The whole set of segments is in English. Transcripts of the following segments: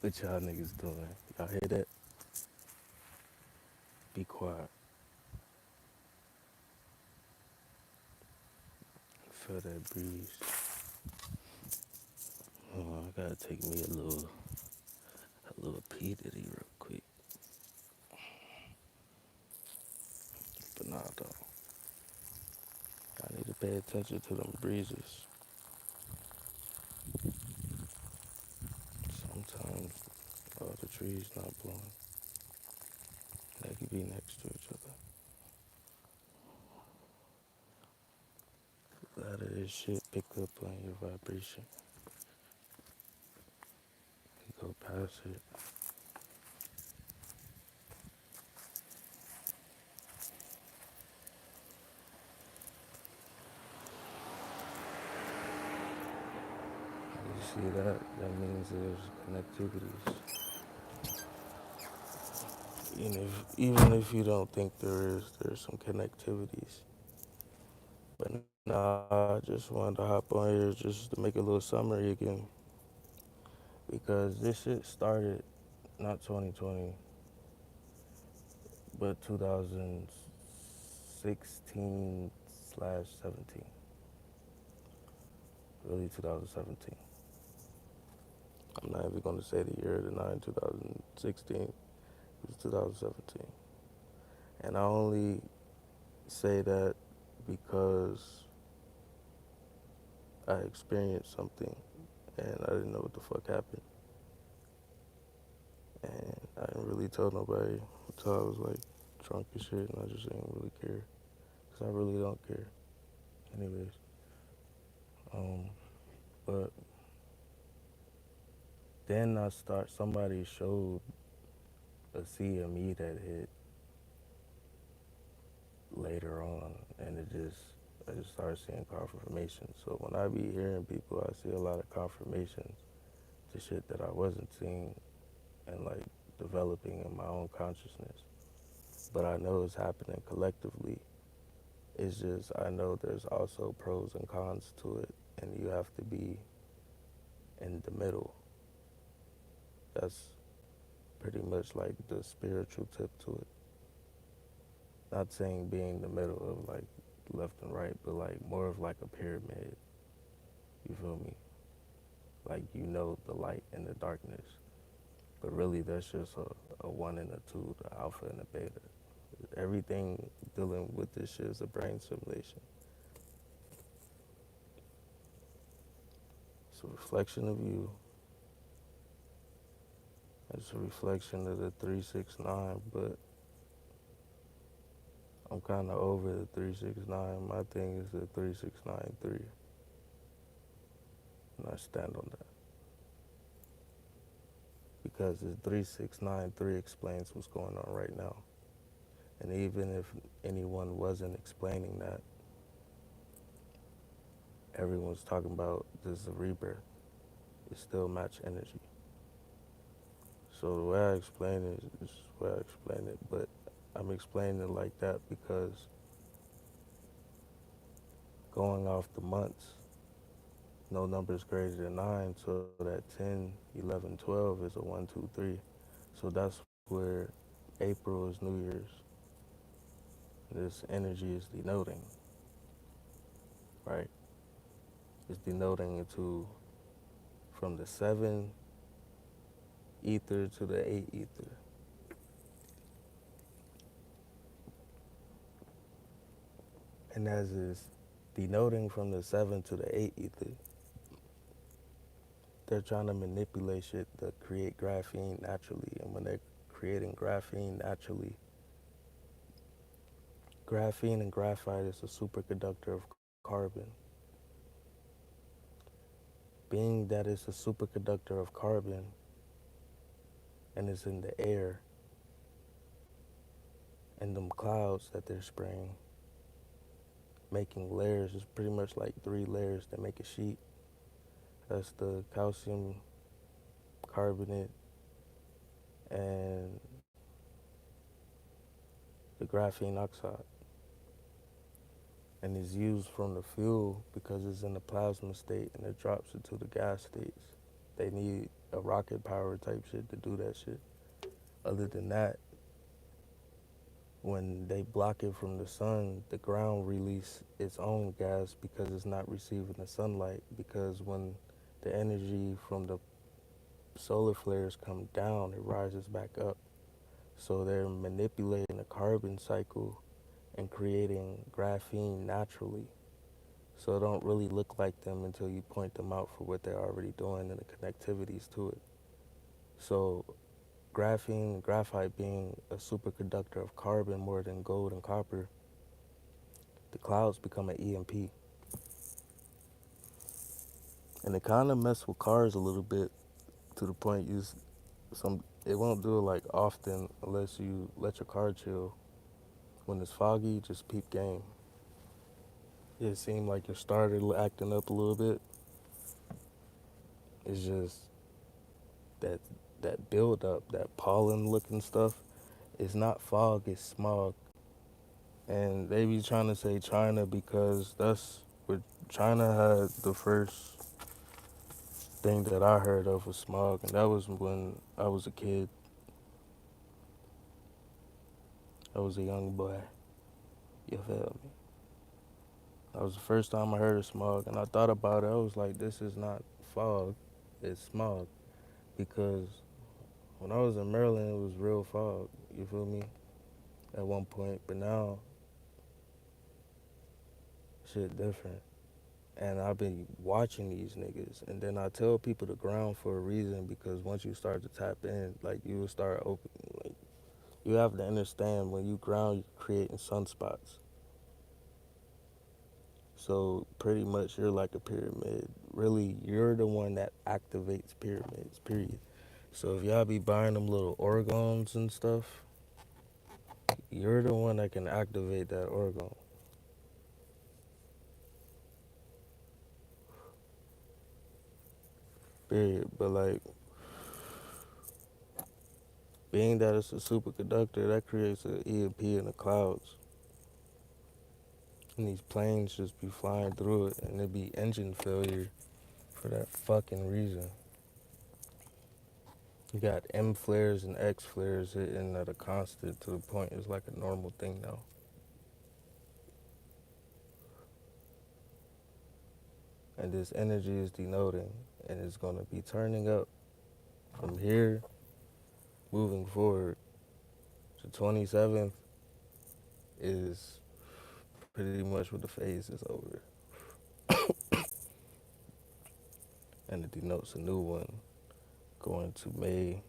What y'all niggas doing? Y'all hear that? Be quiet. Feel that breeze. I gotta take me a little P Diddy real quick. But nah, though. I need to pay attention to them breezes. Sometimes the trees not blowing. They could be next to each other. A lot of this shit pick up on your vibration. You go past it. You see that? That means there's connectivities. Even if you don't think there's some connectivities. But nah, I just wanted to hop on here just to make a little summary again. Because this shit started not 2020, but 2016 slash 17. Really 2017. I'm not even going to say the year of the 2016. It was 2017. And I only say that because I experienced something and I didn't know what the fuck happened. And I didn't really tell nobody until I was like drunk as shit and I just didn't really care. Because I really don't care. Anyways. But then somebody showed a CME that hit later on and I just started seeing confirmations. So when I be hearing people, I see a lot of confirmations to shit that I wasn't seeing and like developing in my own consciousness. But I know it's happening collectively. It's just I know there's also pros and cons to it, and you have to be in the middle. That's pretty much like the spiritual tip to it. Not saying being in the middle of like left and right, but like more of like a pyramid. You feel me? Like you know the light and the darkness. But really that's just a one and a two, the alpha and the beta. Everything dealing with this shit is a brain simulation. It's a reflection of you. It's a reflection of the 369, but I'm kind of over the 369. My thing is the 3693, and I stand on that. Because the 3693 explains what's going on right now. And even if anyone wasn't explaining that, everyone's talking about this is a rebirth. It still match energy. So the way I explain it is the way I explain it, but I'm explaining it like that because going off the months, no number is greater than 9, so that 10, 11, 12 is a 1, 2, 3. So that's where April is New Year's. This energy is denoting, right? It's denoting into from the 7 ether to the 8 ether. And as is denoting from the 7 to the 8 ether, they're trying to manipulate shit to create graphene naturally. And when they're creating graphene naturally, graphene and graphite is a superconductor of carbon. Being that it's a superconductor of carbon and it's in the air, and them clouds that they're spraying, making layers, is pretty much like 3 layers that make a sheet. That's the calcium carbonate and the graphene oxide. And it's used from the fuel because it's in the plasma state and it drops into the gas states. They need a rocket power type shit to do that shit. Other than that, when they block it from the sun, the ground release its own gas because it's not receiving the sunlight. Because when the energy from the solar flares come down, it rises back up. So they're manipulating the carbon cycle and creating graphene naturally. So it don't really look like them until you point them out for what they're already doing and the connectivities to it. So graphene, graphite being a superconductor of carbon more than gold and copper, the clouds become an EMP. And it kind of mess with cars a little bit to the point it won't do it like often unless you let your car chill. When it's foggy, just peep game. It seemed like your starter acting up a little bit. It's just that that build up, that pollen looking stuff. It's not fog, it's smog. And they be trying to say China because that's where China had the first thing that I heard of was smog, and that was when I was a kid. I was a young boy. You feel me? That was the first time I heard of smog, and I thought about it. I was like, this is not fog, it's smog. Because when I was in Maryland, it was real fog. You feel me? At one point, but now shit different. And I've been watching these niggas, and then I tell people to ground for a reason because once you start to tap in, like you will start open. Like you have to understand when you ground, you're creating sunspots. So pretty much you're like a pyramid. Really, you're the one that activates pyramids. Period. So if y'all be buying them little orgons and stuff, you're the one that can activate that organ. Period. But like being that it's a superconductor, that creates an EMP in the clouds. And these planes just be flying through it, and it be engine failure for that fucking reason. You got M flares and X flares hitting at a constant to the point it's like a normal thing now. And this energy is denoting, and it's going to be turning up from here moving forward. The 27th is pretty much when the phase is over, and it denotes a new one going to May.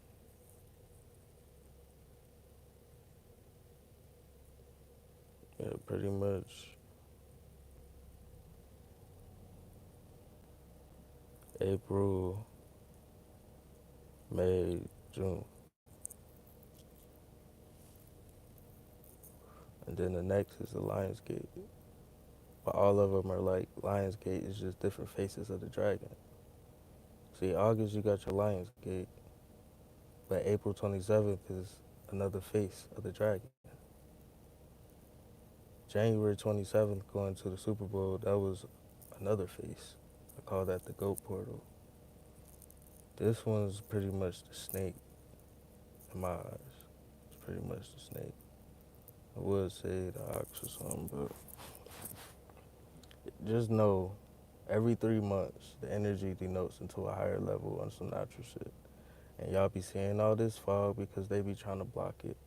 Yeah, pretty much April, May, June. And then the next is the Lionsgate. But all of them are like Lionsgate is just different faces of the dragon. See, August you got your Lionsgate, but April 27th is another face of the dragon. January 27th going to the Super Bowl, that was another face. I call that the goat portal. This one's pretty much the snake in my eyes. It's pretty much the snake. I would say the ox or something, but just know every 3 months the energy denotes into a higher level on some natural shit. And y'all be seeing all this fog because they be trying to block it.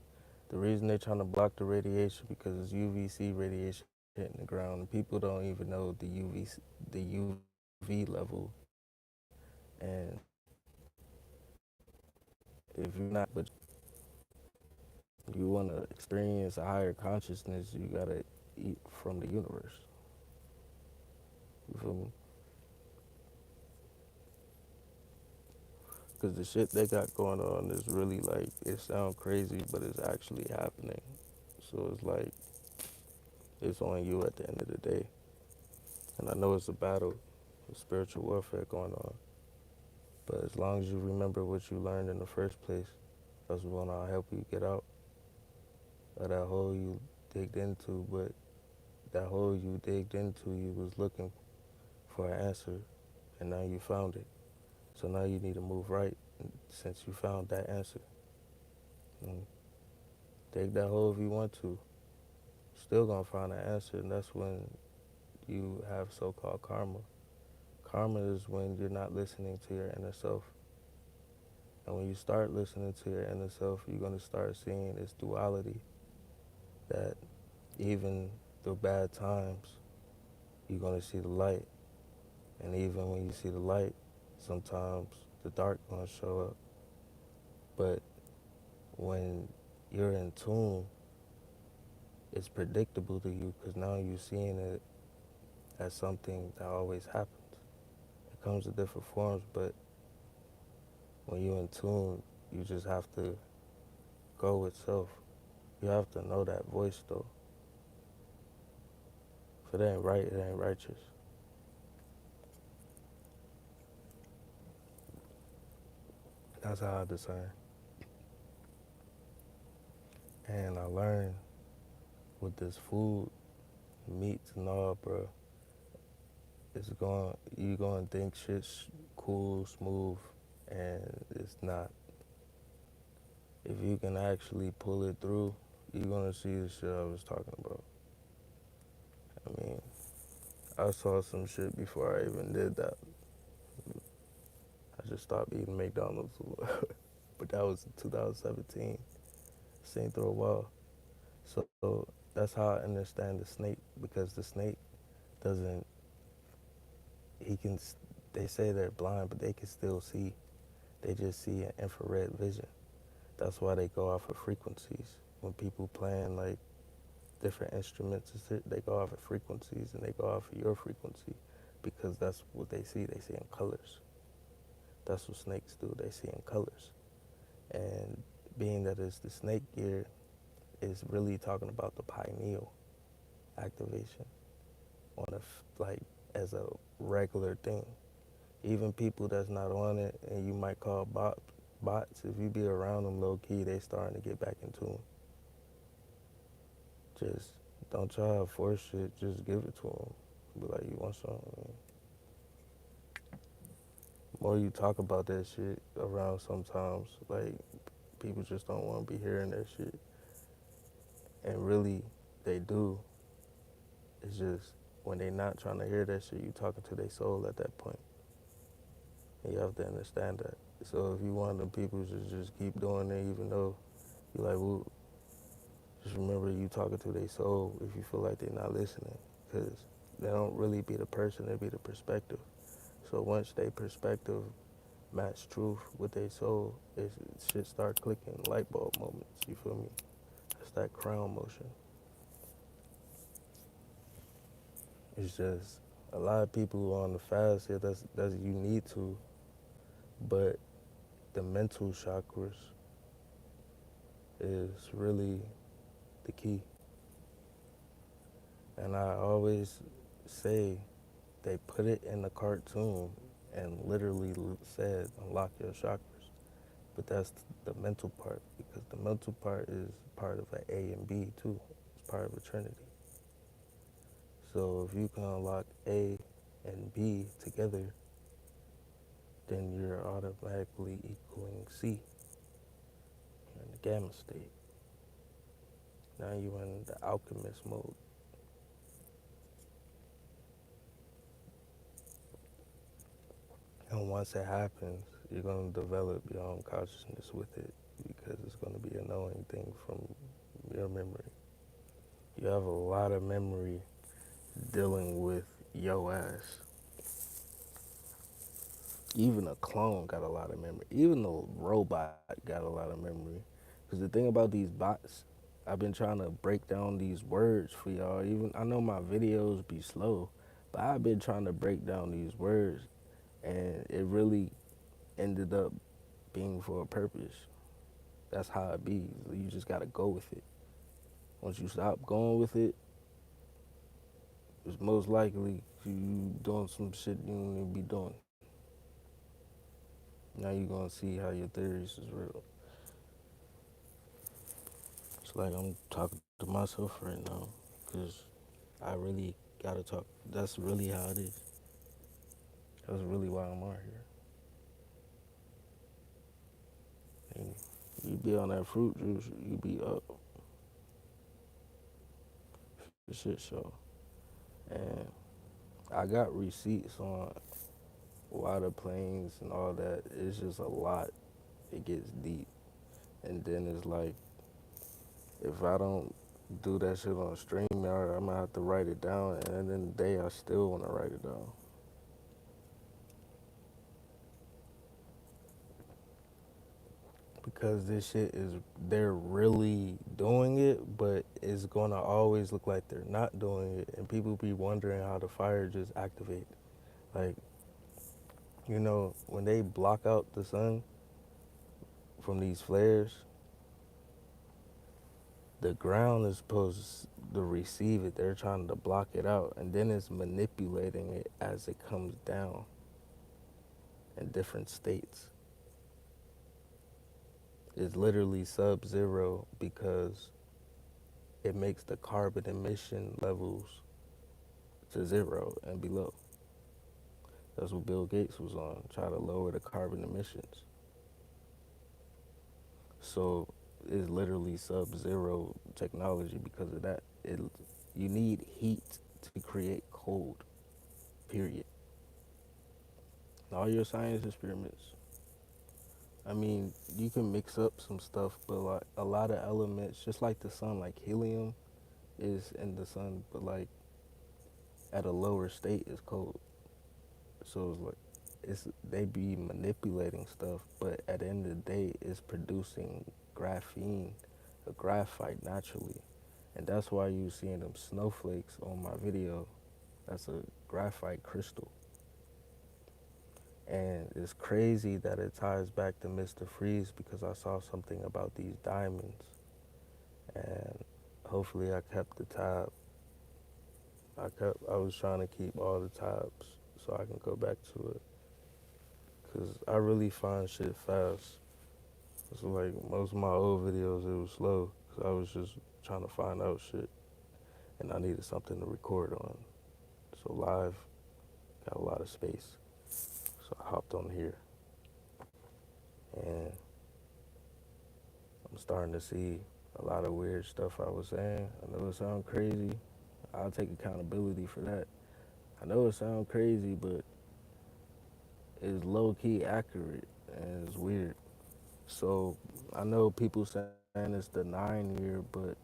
The reason they trying to block the radiation because it's UVC radiation hitting the ground. And people don't even know the UV level. And if you're not, but you want to experience a higher consciousness, you gotta eat from the universe. You feel me? Because the shit they got going on is really like, it sounds crazy, but it's actually happening. So it's like, it's on you at the end of the day. And I know it's a battle, a spiritual warfare going on. But as long as you remember what you learned in the first place, that's when I'll help you get out of that hole you digged into. But that hole you digged into, you was looking for an answer, and now you found it. So now you need to move right. since you found that answer. And dig that hole if you want to. Still gonna find an answer, and that's when you have so-called karma. Karma is when you're not listening to your inner self. And when you start listening to your inner self, you're gonna start seeing this duality that even through bad times, you're gonna see the light. And even when you see the light, sometimes the dark gonna show up. But when you're in tune, it's predictable to you because now you're seeing it as something that always happens. It comes in different forms, but when you're in tune, you just have to go with self. You have to know that voice though. If it ain't right, it ain't righteous. That's how I discern. And I learned with this food, meats and all, bro, you gonna think shit's cool, smooth, and it's not. If you can actually pull it through, you're gonna see the shit I was talking about. I mean, I saw some shit before I even did that. I just stopped eating McDonald's, but that was in 2017. Seen through a while. So that's how I understand the snake, because the snake doesn't, he can, they say they're blind, but they can still see. They just see an infrared vision. That's why they go off of frequencies. When people playing like different instruments, they go off of frequencies and they go off of your frequency because that's what they see. They see in colors. That's what snakes do. They see in colors. And being that it's the snake gear, is really talking about the pineal activation on like as a regular thing. Even people that's not on it and you might call bots, if you be around them low key, they starting to get back in tune. Just don't try to force shit, just give it to them. Be like, you want something? The more you talk about that shit around sometimes, like, people just don't want to be hearing that shit. And really, they do. It's just when they not trying to hear that shit, you talking to their soul at that point. And you have to understand that. So if you want them people to just keep doing it, even though you like, well, just remember you talking to their soul if you feel like they're not listening, because they don't really be the person, they be the perspective. So once they perspective match truth with their soul, it shit start clicking, light bulb moments, you feel me? It's that crown motion. It's just a lot of people on the fast here, that's you need to, but the mental chakras is really the key. And I always say they put it in the cartoon and literally said unlock your chakras. But that's the mental part, because the mental part is part of an A and B too. It's part of a trinity. So if you can unlock A and B together, then you're automatically equaling C. You're in the gamma state. Now you're in the alchemist mode. And once it happens, you're going to develop your own consciousness with it, because it's going to be a knowing thing from your memory. You have a lot of memory dealing with yo ass. Even a clone got a lot of memory. Even a robot got a lot of memory. Because the thing about these bots, I've been trying to break down these words for y'all. Even I know my videos be slow, but I've been trying to break down these words, and it really ended up being for a purpose. That's how it be. You just gotta go with it. Once you stop going with it, it's most likely you doing some shit you don't need to be doing. Now you're gonna see how your theories is real. It's like I'm talking to myself right now, because I really gotta talk. That's really how it is. That's really why I'm out here. you be on that fruit juice, you be up for shit show. And I got receipts on why the planes and all that. It's just a lot. It gets deep. And then it's like, if I don't do that shit on StreamYard, I'm gonna have to write it down. And then in the day, I still wanna write it down. Because this shit is, they're really doing it, but it's gonna always look like they're not doing it. And people be wondering how the fire just activate. Like, when they block out the sun from these flares, the ground is supposed to receive it. They're trying to block it out, and then it's manipulating it as it comes down in different states. It's literally sub-zero because it makes the carbon emission levels to zero and below. That's what Bill Gates was on, try to lower the carbon emissions. So it's literally sub-zero technology because of that. You need heat to create cold, period. And all your science experiments, I mean, you can mix up some stuff, but like a lot of elements, just like the sun, like helium is in the sun, but like at a lower state is cold. So it's like they be manipulating stuff, but at the end of the day, it's producing graphene, a graphite naturally, and that's why you seeing them snowflakes on my video. That's a graphite crystal, and it's crazy that it ties back to Mr. Freeze because I saw something about these diamonds, and hopefully I kept the tab. I was trying to keep all the tabs so I can go back to it. Cause I really find shit fast. It's like most of my old videos, it was slow. Cause I was just trying to find out shit, and I needed something to record on. So live got a lot of space. So I hopped on here, and I'm starting to see a lot of weird stuff I was saying. I know it sounds crazy. I'll take accountability for that. I know it sounds crazy, but it's low key accurate, and it's weird. So I know people saying it's the 9 year, but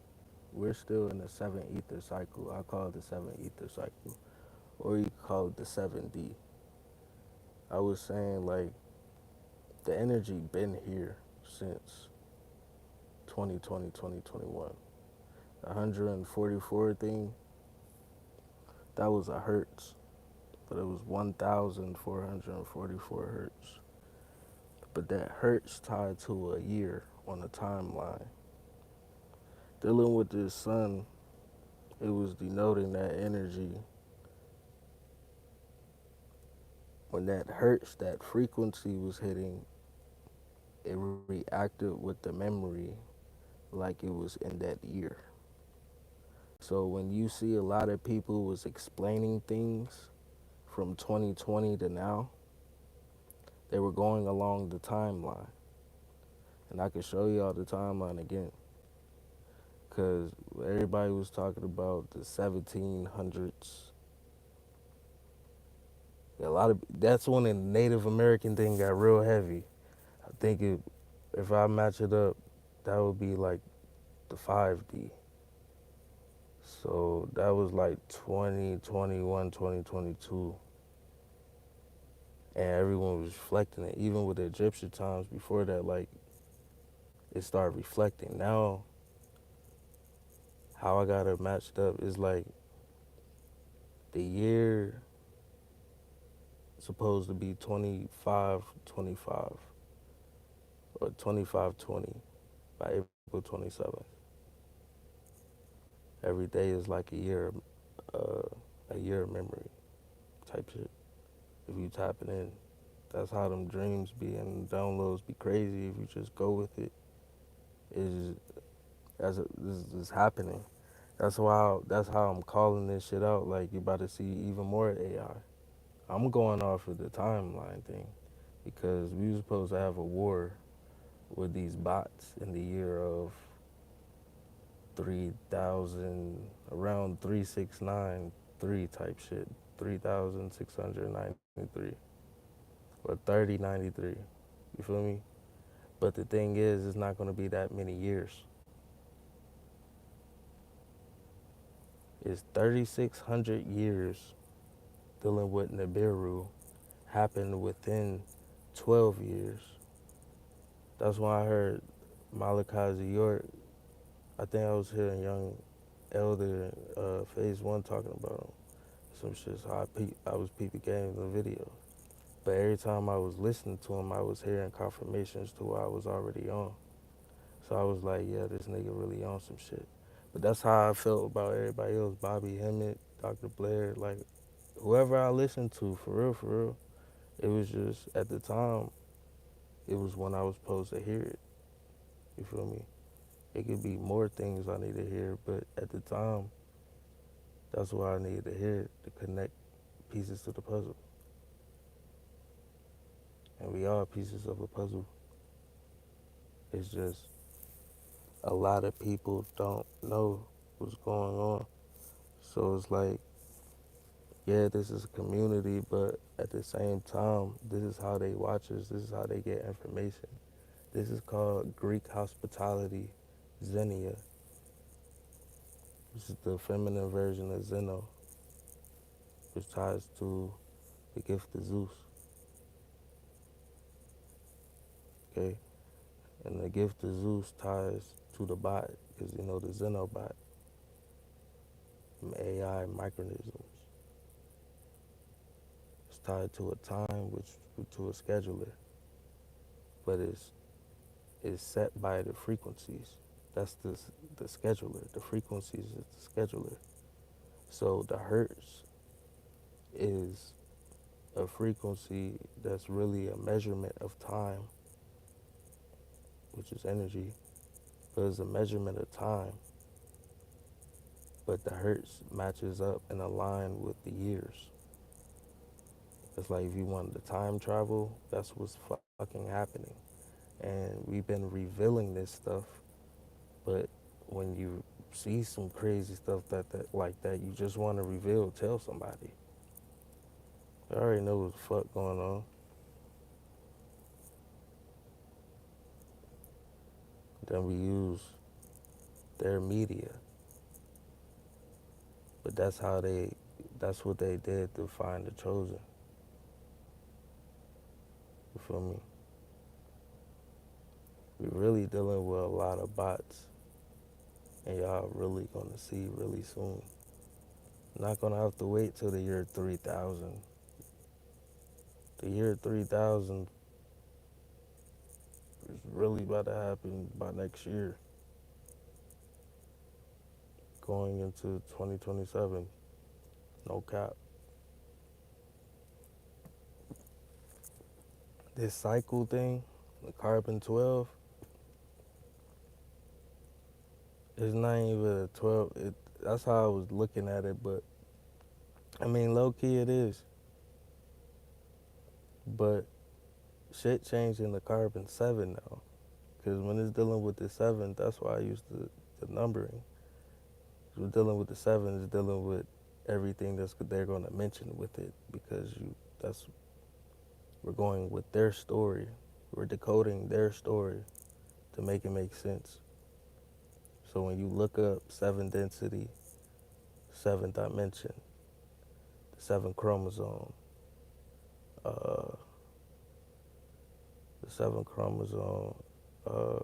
we're still in the 7 ether cycle. I call it the 7 ether cycle, or you call it the 7D. I was saying like the energy been here since 2020, 2021. The 144 thing, that was a hertz, but it was 1,444 hertz. But that hertz tied to a year on the timeline. Dealing with this sun, it was denoting that energy. When that hertz, that frequency was hitting, it reacted with the memory like it was in that year. So when you see a lot of people was explaining things from 2020 to now, they were going along the timeline. And I could show y'all the timeline again. Because everybody was talking about the 1700s. A lot of that's when the Native American thing got real heavy. I think if I match it up, that would be like the 5D. So that was like 2021, 2022. And everyone was reflecting it. Even with the Egyptian times before that, like, it started reflecting. Now, how I got it matched up is like the year supposed to be 2525 or 2520 by April 27th. Every day is like uh, a year of memory type shit. If you tapping in, that's how them dreams be and downloads be crazy. If you just go with it, is this is happening. That's how I'm calling this shit out. Like you about to see even more AI. I'm going off of the timeline thing because we were supposed to have a war with these bots in the year of 3000, around 3693 type shit, 3693 or 3093. You feel me? But the thing is, it's not going to be that many years. It's 3600 years dealing with Nibiru happened within 12 years. That's why I heard Malachi York. I think I was hearing Young Elder Phase 1 talking about him. Some shit, so I was peeping games in the video. But every time I was listening to him, I was hearing confirmations to what I was already on. So I was like, yeah, this nigga really on some shit. But that's how I felt about everybody else. Bobby Hemmett, Dr. Blair, like whoever I listened to, for real. It was just, at the time, it was when I was supposed to hear it. You feel me? It could be more things I need to hear, but at the time, that's what I needed to hear to connect pieces to the puzzle. And we are pieces of a puzzle. It's just a lot of people don't know what's going on. So it's like, yeah, this is a community, but at the same time, this is how they watch us. This is how they get information. This is called Greek hospitality, Xenia. This is the feminine version of Zeno, which ties to the gift of Zeus. Okay? And the gift of Zeus ties to the bot, because you know the Xenobot, AI micronisms. It's tied to a time, which to a scheduler, but it's set by the frequencies. That's the scheduler. The frequencies is the scheduler. So the hertz is a frequency that's really a measurement of time, which is energy, but it's a measurement of time. But the hertz matches up and align with the years. It's like if you wanted to time travel, that's what's fucking happening. And we've been revealing this stuff, but when you see some crazy stuff like that, you just want to reveal, tell somebody. They already know what the fuck going on. Then we use their media. But that's what they did to find the chosen. You feel me? We're really dealing with a lot of bots, and y'all really gonna see really soon. Not gonna have to wait till the year 3000. The year 3000 is really about to happen by next year, going into 2027. No cap. This cycle thing, the carbon 12, it's not even a 12. That's how I was looking at it, but I mean, low key it is. But shit changed in the carbon 7 now. Because when it's dealing with the 7, that's why I used the numbering. We're dealing with the 7, it's dealing with everything they're going to mention with it, because we're going with their story. We're decoding their story to make it make sense. So when you look up 7 density, 7th dimension, the 7th chromosome, uh, the 7th chromosome, the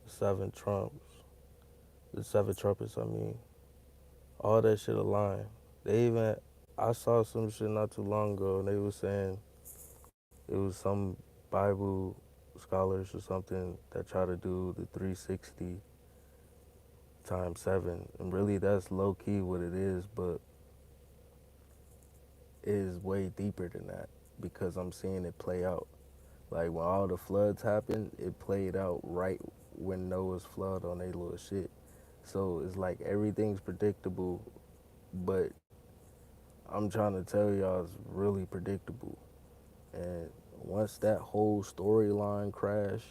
7 trumps, the 7 trumpets, I mean, all that shit aligned. I saw some shit not too long ago, and they were saying it was some Bible scholars or something that try to do the 360 times 7, and really that's low key what it is, but it is way deeper than that, because I'm seeing it play out. Like when all the floods happened, it played out right when Noah's flood on their little shit. So it's like everything's predictable, but I'm trying to tell y'all it's really predictable. And Once that whole storyline crash,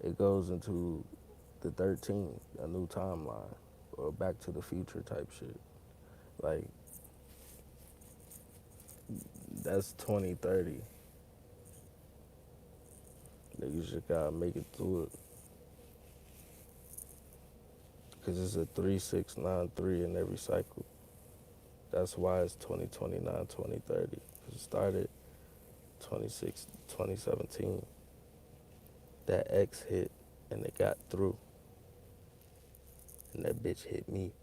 it goes into the 13, a new timeline, or Back to the Future type shit. Like, that's 2030. Niggas just gotta make it through it. Because it's a 3693 in every cycle. That's why it's 2029, 2030. Because it started 2017. That X hit and it got through. And that bitch hit me.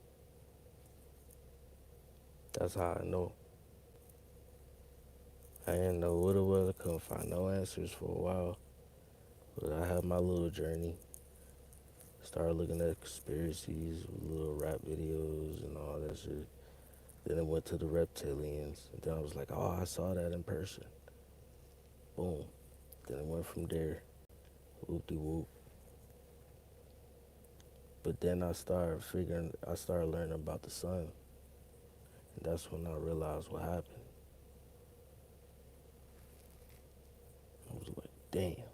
That's how I know. I didn't know what it was. I couldn't find no answers for a while. But I had my little journey. Started looking at conspiracies, little rap videos and all that shit. Then it went to the reptilians. And then I was like, oh, I saw that in person. Boom. Then it went from there. Whoop-de-whoop. But then I started learning about the sun. And that's when I realized what happened. I was like, damn.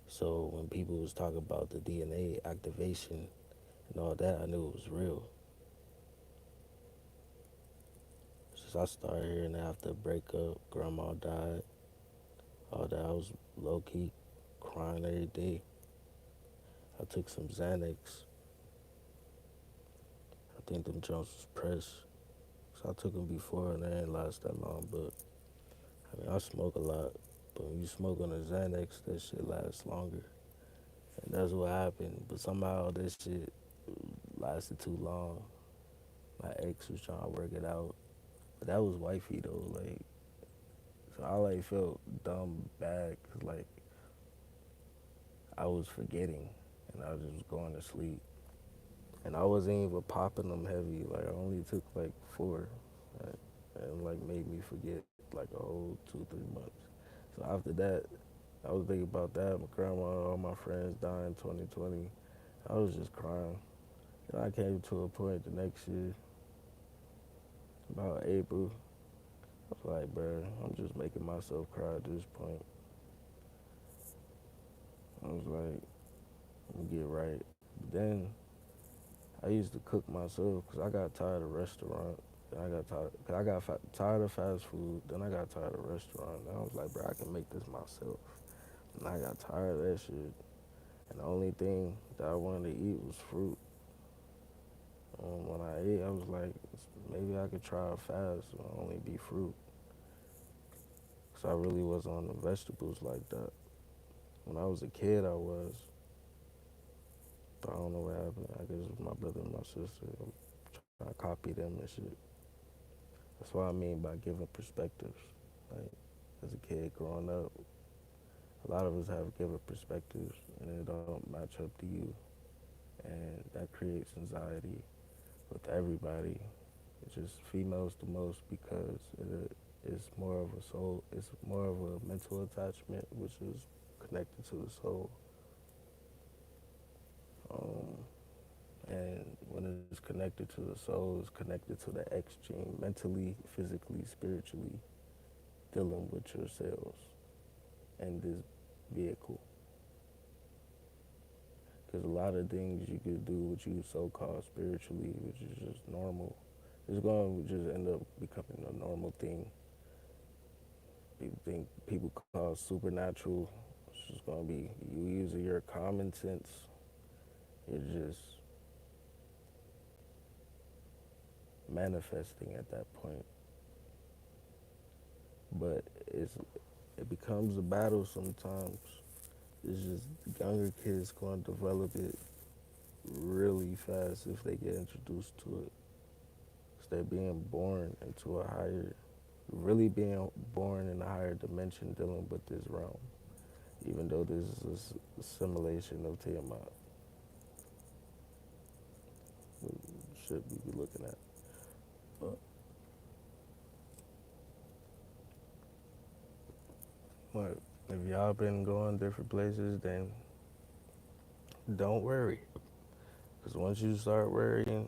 So when people was talking about the DNA activation and all that, I knew it was real. Since I started hearing after the breakup, grandma died, all that, I was low-key crying every day. I took some Xanax. I think them Jones was pressed. So I took them before and they didn't last that long, but I mean, I smoke a lot. But when you smoke on a Xanax, that shit lasts longer. And that's what happened. But somehow this shit lasted too long. My ex was trying to work it out. But that was wifey though, like, so I like felt dumb bad, cause like I was forgetting and I was just going to sleep. And I wasn't even popping them heavy, like I only took like 4. Right? And like made me forget like a whole 2-3 months. So after that, I was thinking about that. My grandma, all my friends died in 2020. I was just crying. And I came to a point the next year, about April. I was like, bro, I'm just making myself cry at this point. I was like, I'm gonna get right. But then I used to cook myself because I got tired of restaurant. Then I got tired, cause I got tired of fast food. Then I got tired of restaurant. And I was like, bro, I can make this myself. And I got tired of that shit. And the only thing that I wanted to eat was fruit. When I ate, I was like, maybe I could try a fast and only be fruit. Because I really wasn't on the vegetables like that. When I was a kid, I was. But I don't know what happened. I guess it was my brother and my sister. I'm trying to copy them and shit. That's what I mean by giving perspectives. Like, as a kid growing up, a lot of us have given perspectives and it don't match up to you. And that creates anxiety with everybody. It's just females the most because it's more of a soul, it's more of a mental attachment, which is connected to the soul. Um, and when it's connected to the soul, it's connected to the X gene, mentally, physically, spiritually, dealing with yourselves and this vehicle. Because a lot of things you could do what you so-called spiritually, which is just normal, is going to just end up becoming a normal thing. People call supernatural. It's just going to be you using your common sense. You're just manifesting at that point. But it becomes a battle sometimes. It's just younger kids going to develop it really fast if they get introduced to it. Because they're being born into a higher, really being born in a higher dimension dealing with this realm. Even though this is a simulation of Tiamat. Shit we be looking at. But what, if y'all been going different places, then don't worry. Because once you start worrying,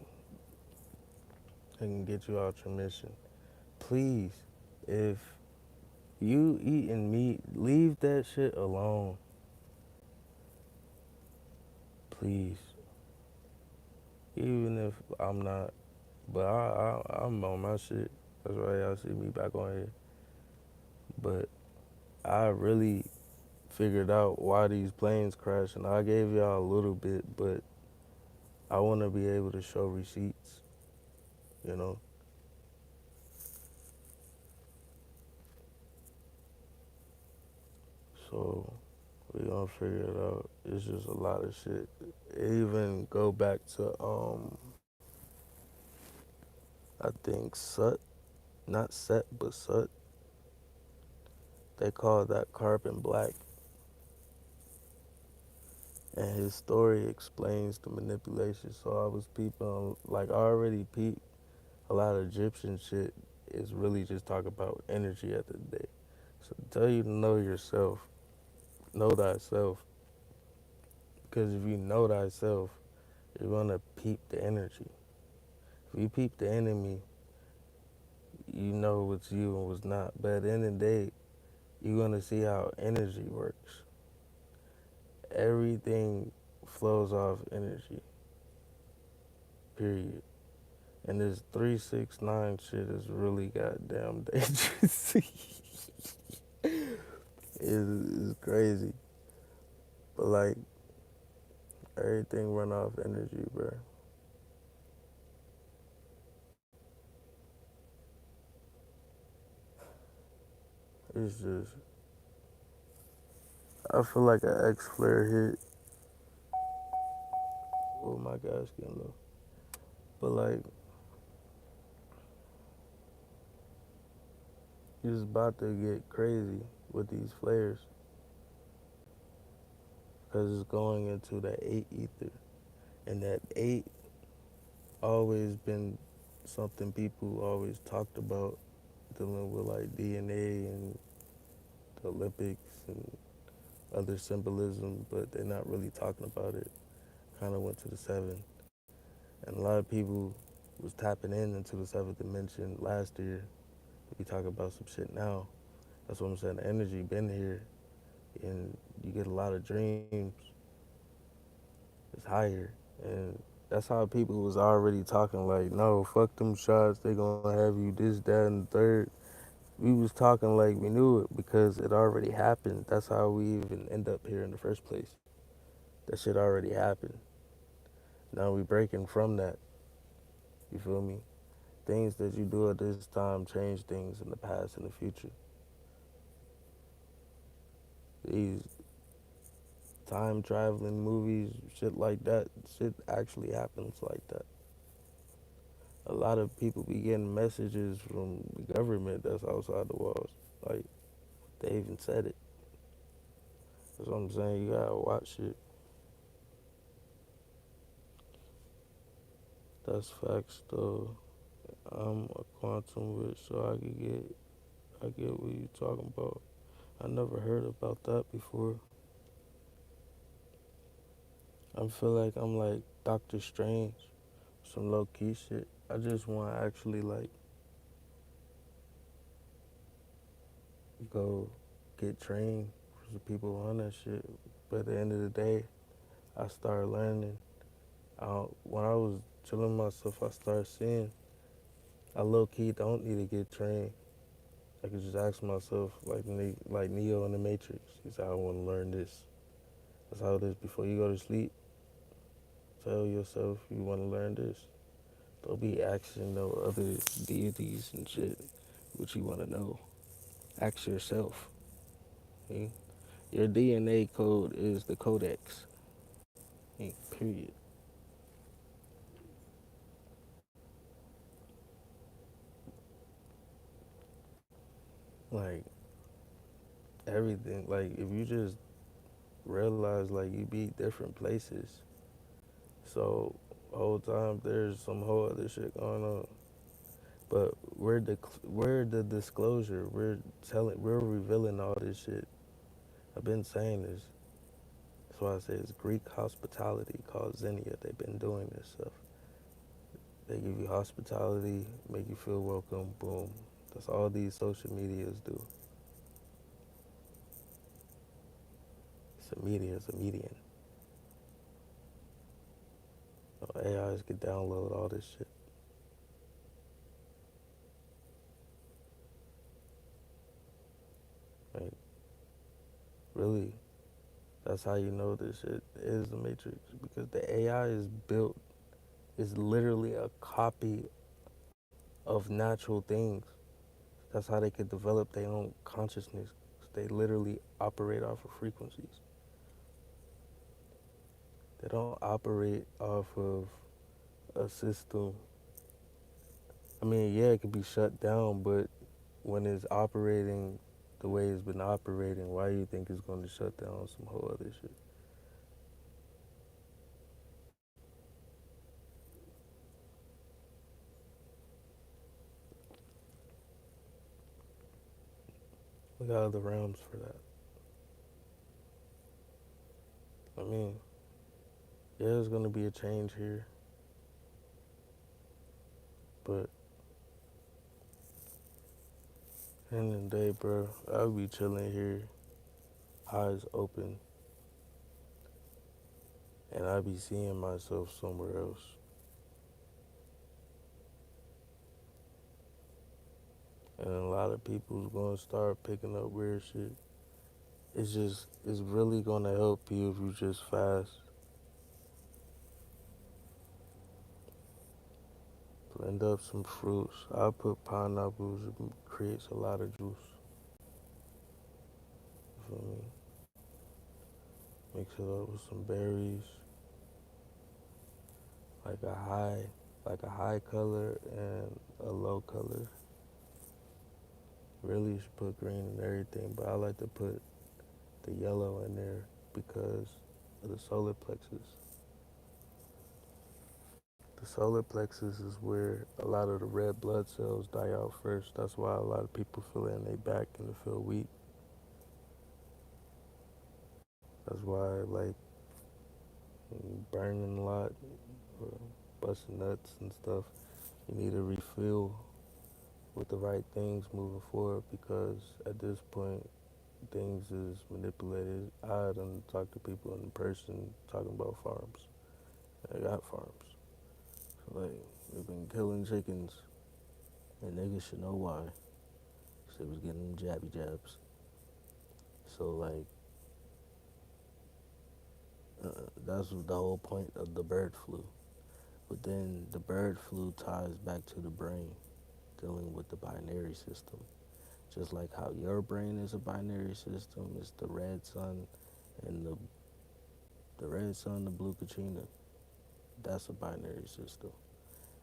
it can get you out your mission. Please, if You eating meat, leave that shit alone, please. Even if I'm not, but I'm on my shit. That's why y'all see me back on here. But I really figured out why these planes crash, and I gave y'all a little bit, but I want to be able to show receipts, you know? So we gonna figure it out. It's just a lot of shit. Even go back to, I think Sut, not Set, but Sut. They call that carbon black. And his story explains the manipulation. So I was peeping, like I already peeped a lot of Egyptian shit is really just talk about energy at the end of the day. So tell you to know yourself, know thyself. Because if you know thyself, you're gonna peep the energy. If you peep the enemy, you know what's you and what's not. But at the end of the day, you're gonna see how energy works. Everything flows off energy. Period. And this 369 shit is really goddamn dangerous. It's crazy. But like everything run off energy, bro. It's just I feel like an X flare hit. Oh my gosh, getting low. But like it's about to get crazy with these flares because it's going into that 8 ether. And that 8 always been something people always talked about dealing with like DNA and the Olympics and other symbolism, but they're not really talking about it. Kind of went to the 7. And a lot of people was tapping into the 7th dimension last year. We talk about some shit now. That's what I'm saying. The energy been here, and you get a lot of dreams. It's higher, and that's how people was already talking. Like, no, fuck them shots. They gonna have you this, that, and the third. We was talking like we knew it because it already happened. That's how we even end up here in the first place. That shit already happened. Now we breaking from that. You feel me? Things that you do at this time change things in the past and the future. These time traveling movies, shit like that, shit actually happens like that. A lot of people be getting messages from the government that's outside the walls. Like, they even said it. That's what I'm saying. You gotta watch it. That's facts, though. I'm a quantum witch, so I get what you talking about. I never heard about that before. I feel like I'm like Doctor Strange, some low key shit. I just want to actually like go get trained for the people on that shit. But at the end of the day, I started learning. When I was chilling myself, I started seeing I low key don't need to get trained. I could just ask myself like Neo in the Matrix. He said, I want to learn this. That's how it is. Before you go to sleep, tell yourself you want to learn this. Don't be asking no other deities and shit what you want to know. Ask yourself. Okay? Your DNA code is the codex. Okay? Period. Like everything. Like if you just realize like you be different places. So whole time there's some whole other shit going on. But we're the disclosure. We're revealing all this shit. I've been saying this. That's why I say it's Greek hospitality called Xenia. They've been doing this stuff. They give you hospitality, make you feel welcome, boom. That's all these social medias do. a median. It's a median. AIs can download all this shit. Like, really, that's how you know this shit is the Matrix. Because the AI is built, is literally a copy of natural things. That's how they could develop their own consciousness. They literally operate off of frequencies. They don't operate off of a system. I mean, yeah, it could be shut down, but when it's operating the way it's been operating, why do you think it's going to shut down some whole other shit? We got other realms for that. I mean, yeah, there's going to be a change here, but at the end of the day, bro, I'll be chilling here, eyes open, and I be seeing myself somewhere else. And a lot of people's gonna start picking up weird shit. It's really gonna help you if you just fast. Blend up some fruits. I put pineapples, it creates a lot of juice. You feel me? Mix it up with some berries, like a high, like a high color and a low color. Really, you should put green in everything, but I like to put the yellow in there because of the solar plexus. The solar plexus is where a lot of the red blood cells die out first. That's why a lot of people feel it in their back and they feel weak. That's why, like, burning a lot, or busting nuts and stuff, you need to refill with the right things moving forward because at this point, things is manipulated. I done talk to people in person talking about farms. They got farms. So, like, they've been killing chickens, and niggas should know why. They was getting them jabby jabs. So, like, that's the whole point of the bird flu. But then the bird flu ties back to the brain, dealing with the binary system. Just like how your brain is a binary system, it's the red sun and the red sun, the blue Katrina. That's a binary system.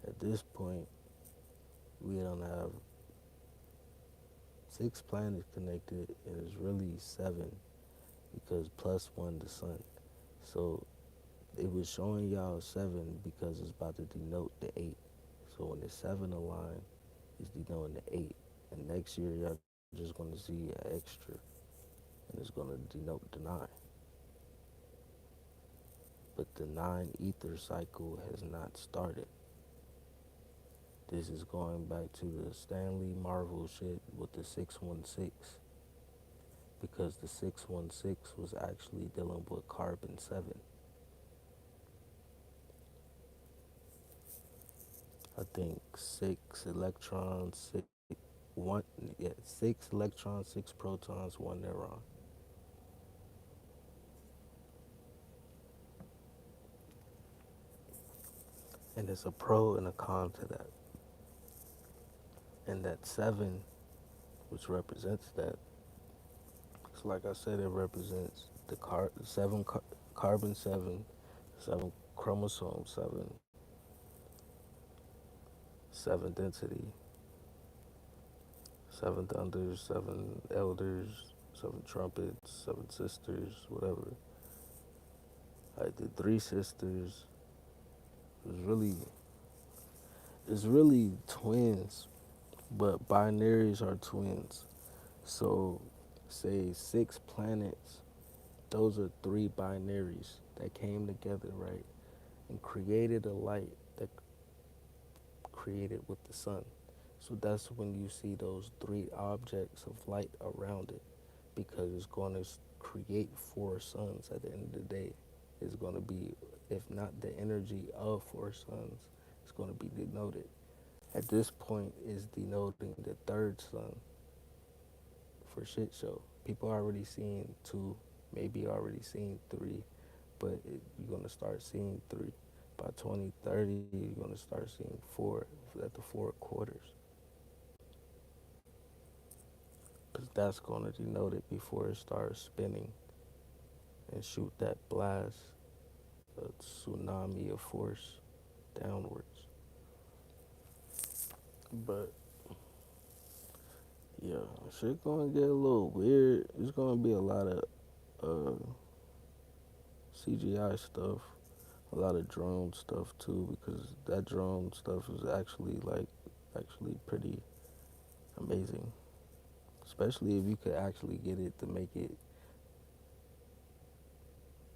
At this point, we don't have 6 planets connected, and it's really 7 because plus 1 the sun. So it was showing y'all 7 because it's about to denote the 8. So when the 7 align, it's denoting the 8. And next year, y'all just going to see an extra, and it's going to denote the 9. But the 9 ether cycle has not started. This is going back to the Stanley Marvel shit with the 616. Because the 616 was actually dealing with carbon 7. I think 6 electrons, 6 electrons, 6 protons, 1 neuron. And there's a pro and a con to that. And that 7, which represents that, so like I said, it represents the carbon 7, 7 chromosome 7, 7 density, 7 thunders, 7 elders, 7 trumpets, 7 sisters, whatever. Like the 3 sisters was really, it's really twins, but binaries are twins. So say 6 planets, those are 3 binaries that came together, right, and created a light that created with the sun. So that's when you see those 3 objects of light around it, because it's going to create four suns at the end of the day is going to be, if not the energy of four suns, it's going to be denoted. At this point, is denoting the third sun for shit show. People already seeing two, maybe already seeing three, but you're going to start seeing three. By 2030, you're going to start seeing four at the four quarters. Because that's going to denote it before it starts spinning and shoot that blast, a tsunami of force downwards. But yeah, shit gonna get a little weird. It's gonna be a lot of uh, CGI stuff, a lot of drone stuff too, because that drone stuff is actually pretty amazing. Especially if you could actually get it to make it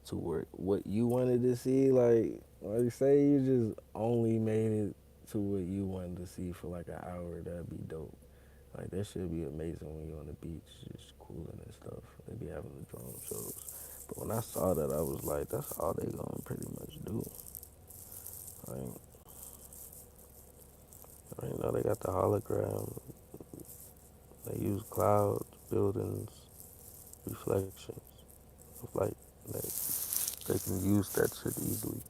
to work what you wanted to see. Like say you just only made it to what you wanted to see for like an hour, that'd be dope. Like that should be amazing when you're on the beach, just cooling and stuff. They be having the drone shows. But when I saw that, I was like, that's all they gonna pretty much do. Like, right now they got the hologram. They use clouds, buildings, reflections of light. They can use that shit easily.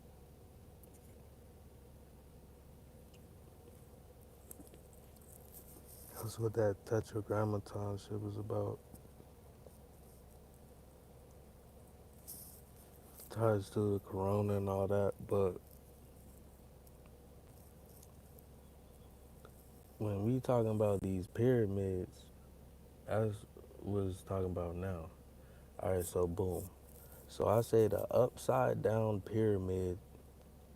That's what that tetragrammaton shit was about. Ties to the corona and all that, but when we talking about these pyramids, as was talking about now. All right, so boom. So I say the upside down pyramid,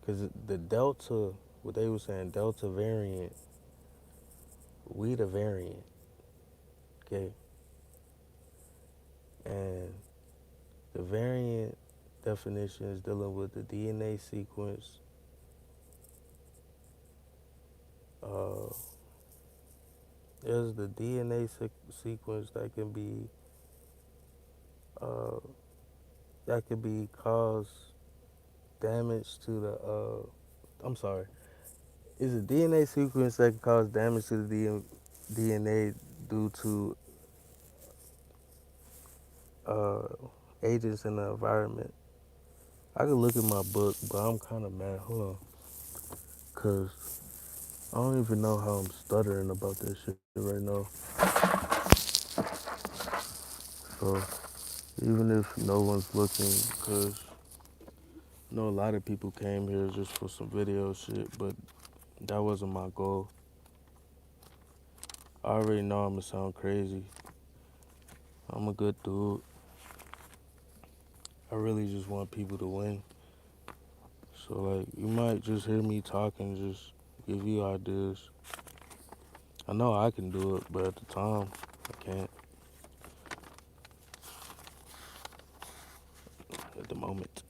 because the delta, what they were saying, delta variant, we the variant, okay? And the variant definition is dealing with the DNA sequence. Uh, there's the DNA sequence uh, that can be cause damage to the. I'm sorry. Is a DNA sequence that can cause damage to the DNA due to uh, agents in the environment. I could look at my book, but I'm kind of mad. Hold on. Because I don't even know how I'm stuttering about this shit right now. So even if no one's looking, because I know a lot of people came here just for some video shit, but that wasn't my goal. I already know I'm going to sound crazy. I'm a good dude. I really just want people to win. So, like, you might just hear me talking, just give you ideas. I know I can do it, but at the time, I can't. At the moment.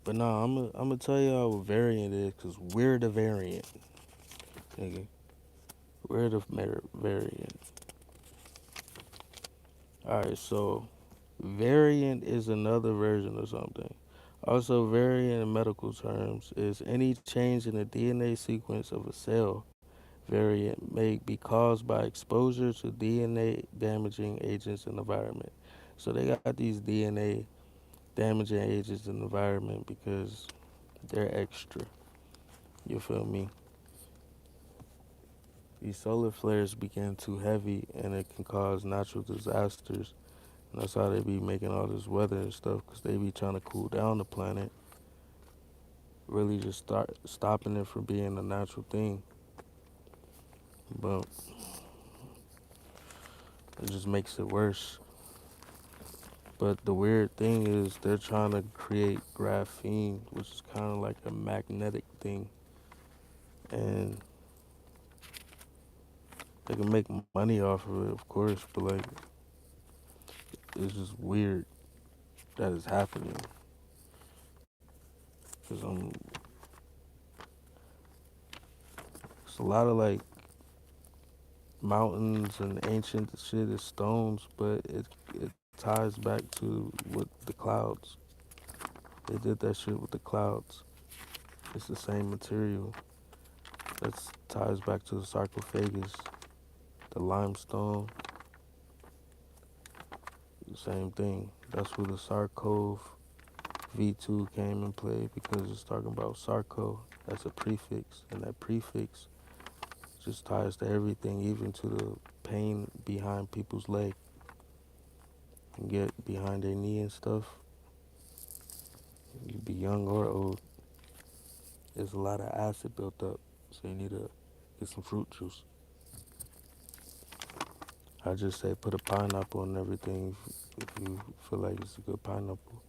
But nah, I'm gonna tell y'all what variant is, because we're the variant. Nigga. We're the variant. Alright, so variant is another version of something. Also, variant in medical terms is any change in the DNA sequence of a cell. Variant may be caused by exposure to DNA damaging agents in the environment. So they got these DNA damaging agents in the environment because they're extra. You feel me? These solar flares became too heavy and it can cause natural disasters. And that's how they be making all this weather and stuff, because they be trying to cool down the planet. Really just start stopping it from being a natural thing. But it just makes it worse. But the weird thing is they're trying to create graphene, which is kind of like a magnetic thing. And they can make money off of it, of course, but like, it's just weird that it's happening. Because it's a lot of like mountains and ancient shit is stones, but it's ties back to with the clouds. They did that shit with the clouds. It's the same material. That ties back to the sarcophagus, the limestone, the same thing. That's where the Sarkov V2 came in play because it's talking about Sarko. That's a prefix, and that prefix just ties to everything, even to the pain behind people's leg. You get behind their knee and stuff. You be young or old. There's a lot of acid built up, so you need to get some fruit juice. I just say put a pineapple on everything if you feel like it's a good pineapple.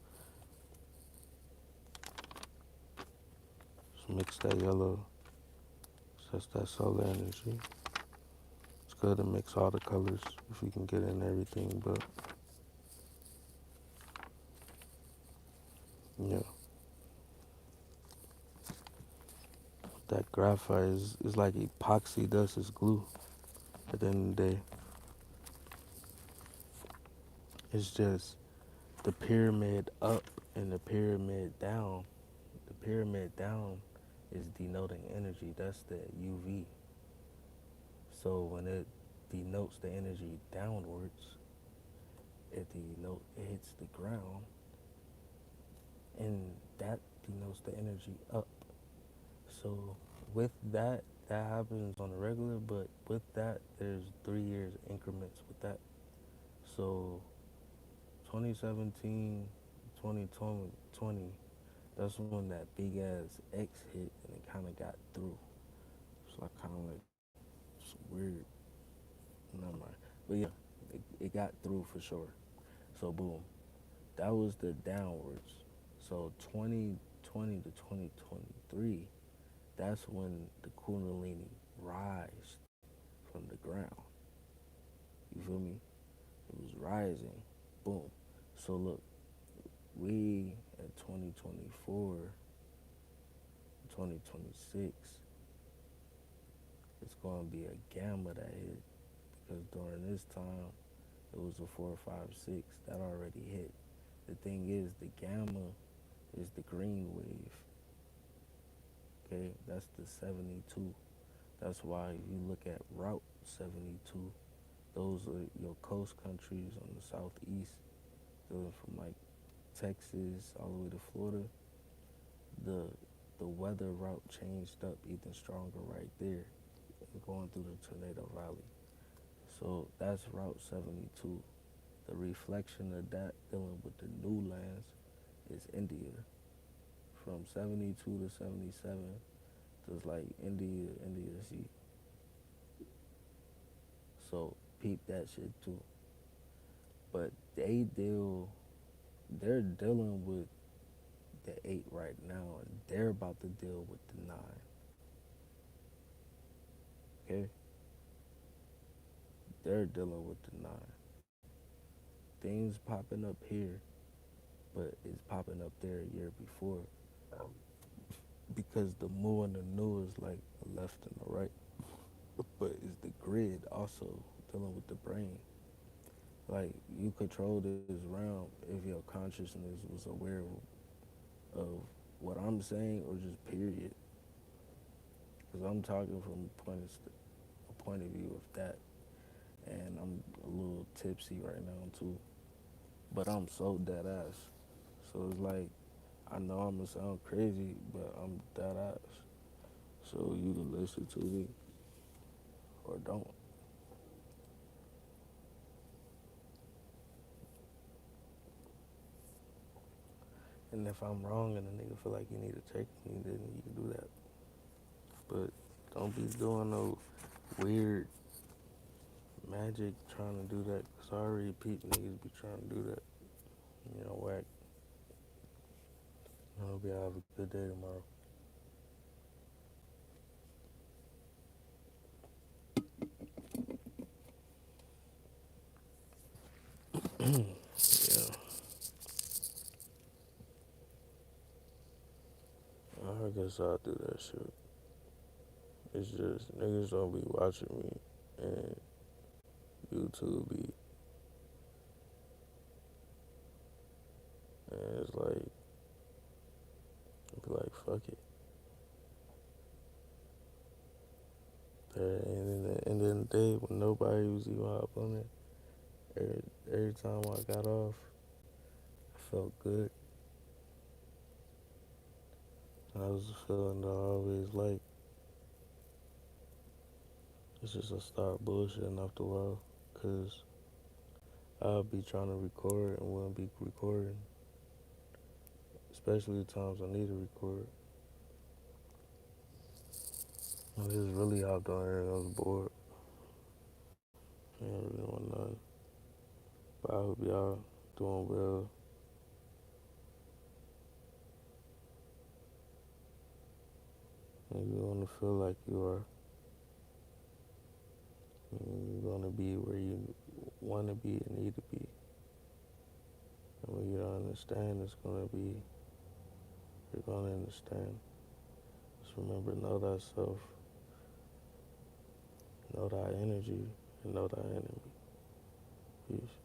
Just mix that yellow. That's that solar energy. It's good to mix all the colors if you can get in everything, but yeah. That graphite is like epoxy dust is glue. At the end of the day, it's just the pyramid up and the pyramid down. The pyramid down is denoting energy. That's the UV. So when it denotes the energy downwards, it hits the ground, and that denotes the energy up. So with that, that happens on a regular, but with that, there's 3 years increments with that. So 2017, 2020, that's when that big ass X hit and it kind of got through. So I kind of like some weird, not mind. But yeah, it got through for sure. So boom, that was the downwards. So 2020 to 2023, that's when the Kundalini rise from the ground. You feel me? It was rising. Boom. So look, we at 2024, 2026, it's going to be a gamma that hit because during this time it was a 456 that already hit. The thing is, the gamma is the green wave. Okay, that's the 72. That's why you look at Route 72. Those are your coast countries on the southeast, going from like Texas all the way to Florida. The the weather route changed up even stronger right there, going through the Tornado Valley. So that's Route 72. The reflection of that dealing with the new lands is India. From 72 to 77, just like India Sea. So peep that shit too. But they're dealing with the 8 right now, and they're about to deal with the 9. Okay? They're dealing with the 9. Things popping up here, but it's popping up there a year before. Because the mu and the nu is like the left and the right. But is the grid also dealing with the brain? Like, you control this realm if your consciousness was aware of what I'm saying or just period. Because I'm talking from a point of view of that. And I'm a little tipsy right now too. But I'm so dead ass. So it's like, I know I'm gonna sound crazy, but I'm dead ass. So you can listen to me or don't. And if I'm wrong and a nigga feel like you need to check me, then you can do that. But don't be doing no weird magic trying to do that. Cause I already peep niggas be trying to do that. You know, whack. I hope y'all have a good day tomorrow. Yeah, I guess I'll do that shit. It's just niggas don't be watching me, and YouTube be And it's like, be like, fuck it. And at the end of the day, when nobody was even up on it, every time I got off, I felt good. And that was a feeling that I always liked. It's just I start bullshitting off the wall, cause I'll be trying to record and wouldn't be recording, especially the times I need to record. I was just really hopped on here and I was bored. I didn't really want nothing. But I hope y'all doing well. And you want to feel like you are. And you're going to be where you want to be and need to be. And when you don't understand, it's going to be, you're going to understand. Just remember, know thyself, know thy energy, and know thy enemy. Peace.